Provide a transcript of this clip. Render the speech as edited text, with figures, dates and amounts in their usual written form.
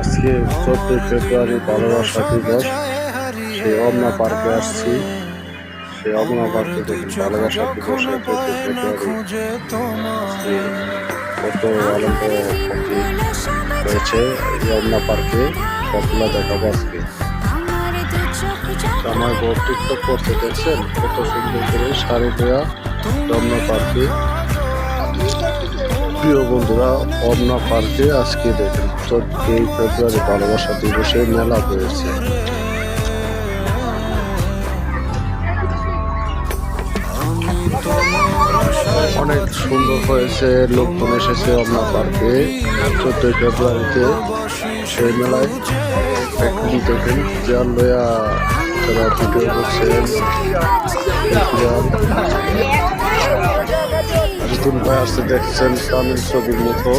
আজকে 14 ফেব্রুয়ারি ভালোবাসা দিবস। সেই অমনা পার্কে আসছি। সেই অমনা পার্কে দেখুন ভালোবাসা দিবসে 14 ফেব্রুয়ারি আজকে কত আনন্দ হয়েছে এই অমনা পার্কে, সবগুলা দেখাবো আজকে। আমার বউ টিকটক করতে দেখছেন কত সুন্দর করে শাড়ি দেওয়া অমনা পার্কে। প্রিয় বন্ধুরা, অমনা পার্কে আজকে দেখেন 14 ফেব্রুয়ারি ভালোবাসা দিবসে মেলা হয়েছে। অনেক সুন্দর হয়েছে, লোকজন এসেছে অমনা পার্কে 14 ফেব্রুয়ারিতে। সেই মেলায় এখন দেখেন চেয়ার লয়া তারা ভিডিও করছেন। নতুন ভাই আসতে দেখছেন তামিল ছবির মতো।